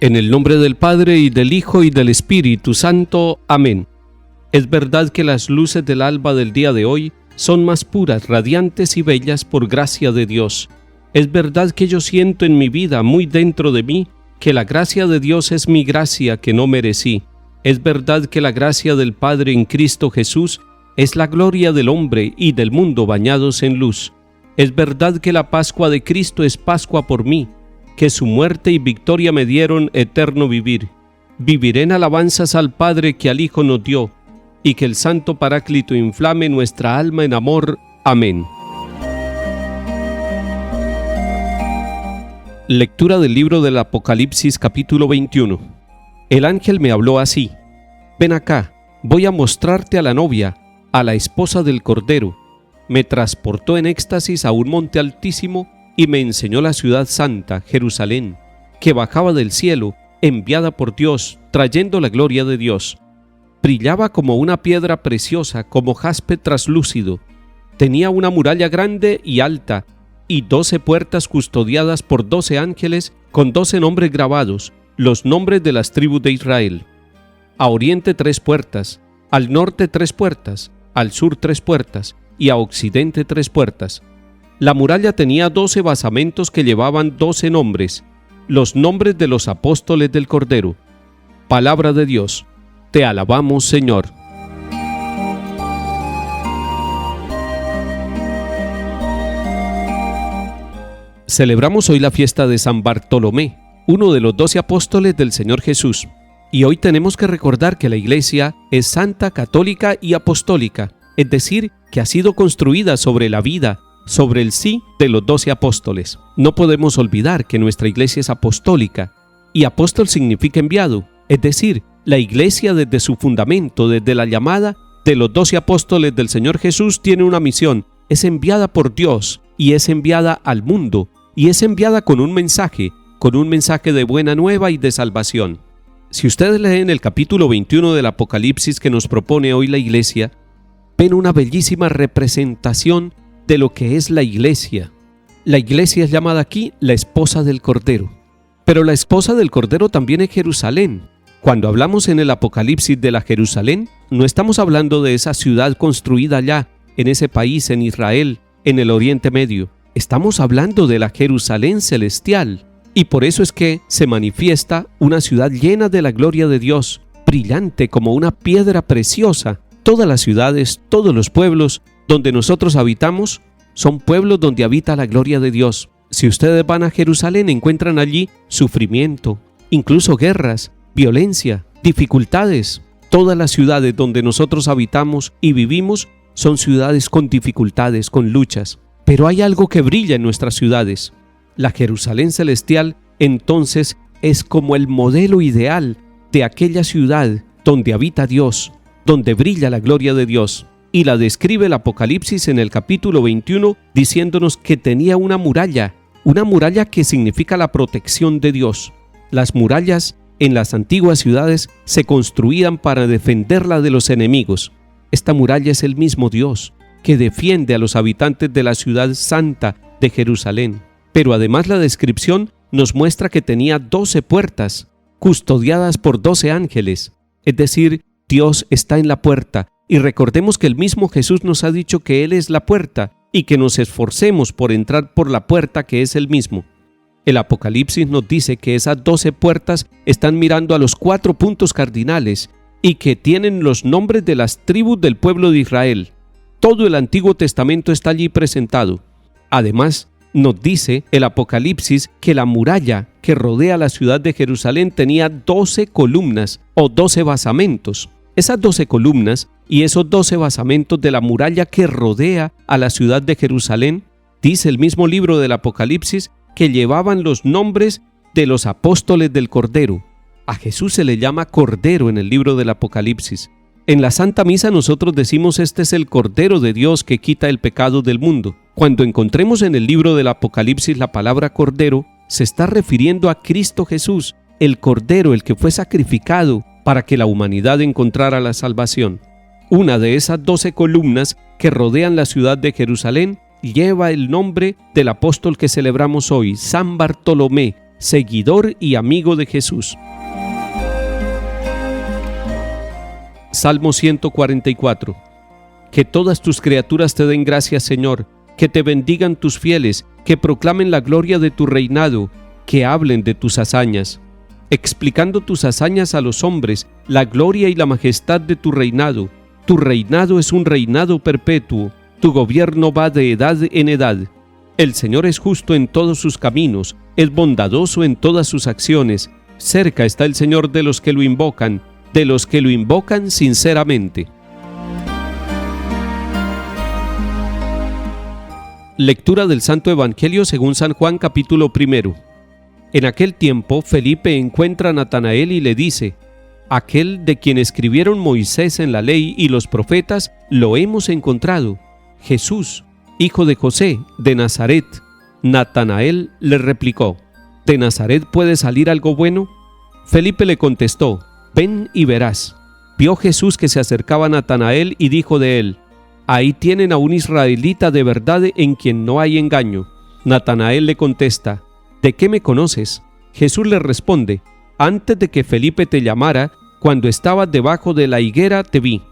En el nombre del Padre, y del Hijo, y del Espíritu Santo. Amén. Es verdad que las luces del alba del día de hoy son más puras, radiantes y bellas por gracia de Dios. Es verdad que yo siento en mi vida, muy dentro de mí, que la gracia de Dios es mi gracia que no merecí. Es verdad que la gracia del Padre en Cristo Jesús es la gloria del hombre y del mundo bañados en luz. Es verdad que la Pascua de Cristo es Pascua por mí, que su muerte y victoria me dieron eterno vivir. Viviré en alabanzas al Padre que al Hijo nos dio, y que el Santo Paráclito inflame nuestra alma en amor. Amén. Lectura del libro del Apocalipsis, capítulo 21. El ángel me habló así: Ven acá, voy a mostrarte a la novia, a la esposa del Cordero. Me transportó en éxtasis a un monte altísimo y me enseñó la ciudad santa, Jerusalén, que bajaba del cielo, enviada por Dios, trayendo la gloria de Dios. Brillaba como una piedra preciosa, como jaspe traslúcido. Tenía una muralla grande y alta, y 12 puertas custodiadas por 12 ángeles, con 12 nombres grabados, los nombres de las tribus de Israel. A oriente 3 puertas, al norte 3 puertas, al sur 3 puertas, y a occidente 3 puertas. La muralla tenía 12 basamentos que llevaban 12 nombres, los nombres de los apóstoles del Cordero. Palabra de Dios. Te alabamos, Señor. Celebramos hoy la fiesta de San Bartolomé, uno de los 12 apóstoles del Señor Jesús. Y hoy tenemos que recordar que la Iglesia es santa, católica y apostólica, es decir, que ha sido construida sobre la vida, sobre el sí de los 12 apóstoles. No podemos olvidar que nuestra Iglesia es apostólica, y apóstol significa enviado, es decir, la Iglesia desde su fundamento, desde la llamada de los 12 apóstoles del Señor Jesús, tiene una misión, es enviada por Dios, y es enviada al mundo, y es enviada con un mensaje de buena nueva y de salvación. Si ustedes leen el capítulo 21 del Apocalipsis que nos propone hoy la Iglesia, ven una bellísima representación de lo que es la Iglesia. La Iglesia es llamada aquí la esposa del Cordero. Pero la esposa del Cordero también es Jerusalén. Cuando hablamos en el Apocalipsis de la Jerusalén, no estamos hablando de esa ciudad construida allá, en ese país, en Israel, en el Oriente Medio. Estamos hablando de la Jerusalén celestial. Y por eso es que se manifiesta una ciudad llena de la gloria de Dios, brillante como una piedra preciosa. Todas las ciudades, todos los pueblos donde nosotros habitamos, son pueblos donde habita la gloria de Dios. Si ustedes van a Jerusalén, encuentran allí sufrimiento, incluso guerras, violencia, dificultades. Todas las ciudades donde nosotros habitamos y vivimos son ciudades con dificultades, con luchas. Pero hay algo que brilla en nuestras ciudades. La Jerusalén celestial, entonces, es como el modelo ideal de aquella ciudad donde habita Dios, donde brilla la gloria de Dios. Y la describe el Apocalipsis en el capítulo 21 diciéndonos que tenía una muralla que significa la protección de Dios. Las murallas en las antiguas ciudades se construían para defenderla de los enemigos. Esta muralla es el mismo Dios que defiende a los habitantes de la ciudad santa de Jerusalén. Pero además la descripción nos muestra que tenía 12 puertas, custodiadas por 12 ángeles. Es decir, Dios está en la puerta. Y recordemos que el mismo Jesús nos ha dicho que Él es la puerta y que nos esforcemos por entrar por la puerta que es Él mismo. El Apocalipsis nos dice que esas 12 puertas están mirando a los 4 puntos cardinales y que tienen los nombres de las tribus del pueblo de Israel. Todo el Antiguo Testamento está allí presentado. Además, nos dice el Apocalipsis que la muralla que rodea la ciudad de Jerusalén tenía 12 columnas o 12 basamentos. Esas 12 columnas y esos 12 basamentos de la muralla que rodea a la ciudad de Jerusalén, dice el mismo libro del Apocalipsis, que llevaban los nombres de los apóstoles del Cordero. A Jesús se le llama Cordero en el libro del Apocalipsis. En la Santa Misa nosotros decimos: este es el Cordero de Dios que quita el pecado del mundo. Cuando encontremos en el libro del Apocalipsis la palabra Cordero, se está refiriendo a Cristo Jesús, el Cordero, el que fue sacrificado para que la humanidad encontrara la salvación. Una de esas 12 columnas que rodean la ciudad de Jerusalén lleva el nombre del apóstol que celebramos hoy, San Bartolomé, seguidor y amigo de Jesús. Salmo 144. Que todas tus criaturas te den gracias, Señor, que te bendigan tus fieles, que proclamen la gloria de tu reinado, que hablen de tus hazañas, explicando tus hazañas a los hombres, la gloria y la majestad de tu reinado. Tu reinado es un reinado perpetuo, tu gobierno va de edad en edad. El Señor es justo en todos sus caminos, es bondadoso en todas sus acciones. Cerca está el Señor de los que lo invocan sinceramente. Lectura del Santo Evangelio según San Juan, capítulo 1. En aquel tiempo, Felipe encuentra a Natanael y le dice: aquel de quien escribieron Moisés en la ley y los profetas, lo hemos encontrado, Jesús, hijo de José, de Nazaret. Natanael le replicó: ¿de Nazaret puede salir algo bueno? Felipe le contestó: ven y verás. Vio Jesús que se acercaba a Natanael y dijo de él: ahí tienen a un israelita de verdad en quien no hay engaño. Natanael le contesta: ¿de qué me conoces? Jesús le responde: antes de que Felipe te llamara, cuando estabas debajo de la higuera te vi.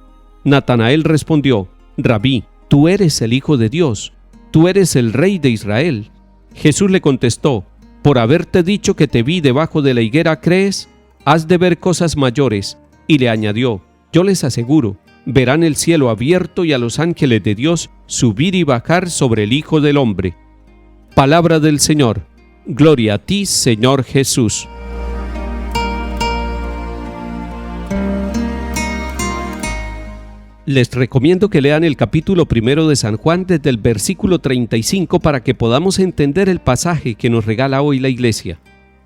Natanael respondió: Rabí, tú eres el Hijo de Dios, tú eres el Rey de Israel. Jesús le contestó: por haberte dicho que te vi debajo de la higuera, ¿crees? Has de ver cosas mayores. Y le añadió: yo les aseguro, verán el cielo abierto y a los ángeles de Dios subir y bajar sobre el Hijo del Hombre. Palabra del Señor. Gloria a ti, Señor Jesús. Les recomiendo que lean el capítulo 1 de San Juan desde el versículo 35 para que podamos entender el pasaje que nos regala hoy la Iglesia.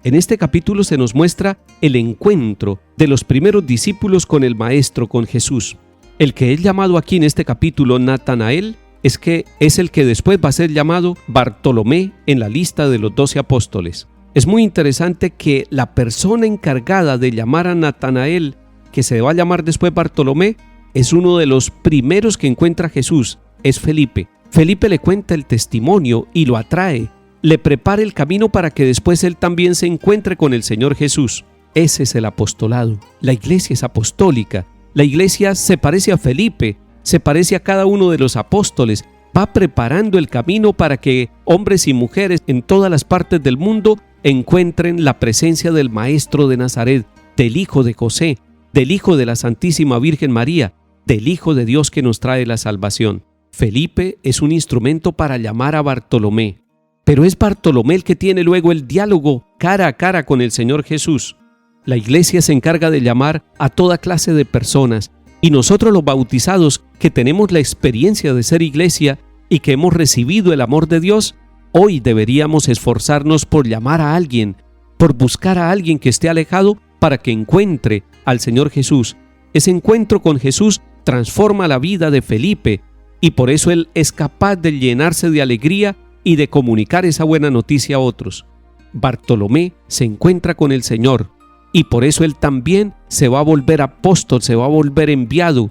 En este capítulo se nos muestra el encuentro de los primeros discípulos con el Maestro, con Jesús. El que es llamado aquí en este capítulo Natanael es el que después va a ser llamado Bartolomé en la lista de los 12 apóstoles. Es muy interesante que la persona encargada de llamar a Natanael, que se va a llamar después Bartolomé, es uno de los primeros que encuentra a Jesús, es Felipe. Felipe le cuenta el testimonio y lo atrae, le prepara el camino para que después él también se encuentre con el Señor Jesús. Ese es el apostolado. La iglesia es apostólica. La iglesia se parece a Felipe, se parece a cada uno de los apóstoles, va preparando el camino para que hombres y mujeres en todas las partes del mundo encuentren la presencia del Maestro de Nazaret, del Hijo de José, del Hijo de la Santísima Virgen María, del Hijo de Dios que nos trae la salvación. Felipe es un instrumento para llamar a Bartolomé, pero es Bartolomé el que tiene luego el diálogo cara a cara con el Señor Jesús. La iglesia se encarga de llamar a toda clase de personas, y nosotros los bautizados, que tenemos la experiencia de ser iglesia y que hemos recibido el amor de Dios, hoy deberíamos esforzarnos por llamar a alguien, por buscar a alguien que esté alejado para que encuentre al Señor Jesús. Ese encuentro con Jesús transforma la vida de Felipe y por eso él es capaz de llenarse de alegría y de comunicar esa buena noticia a otros. Bartolomé se encuentra con el Señor y por eso él también se va a volver apóstol, se va a volver enviado,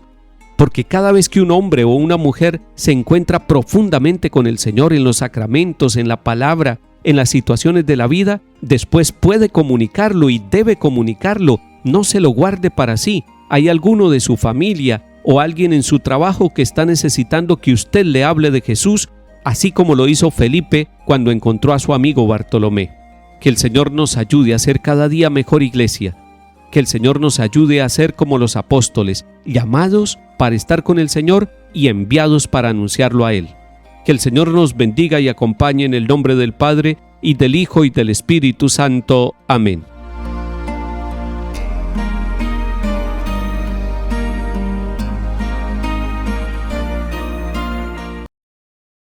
porque cada vez que un hombre o una mujer se encuentra profundamente con el Señor en los sacramentos, en la palabra, en las situaciones de la vida, después puede comunicarlo y debe comunicarlo, no se lo guarde para sí. Hay alguno de su familia o alguien en su trabajo que está necesitando que usted le hable de Jesús, así como lo hizo Felipe cuando encontró a su amigo Bartolomé. Que el Señor nos ayude a ser cada día mejor iglesia. Que el Señor nos ayude a ser como los apóstoles, llamados para estar con el Señor y enviados para anunciarlo a Él. Que el Señor nos bendiga y acompañe en el nombre del Padre, y del Hijo, y del Espíritu Santo. Amén.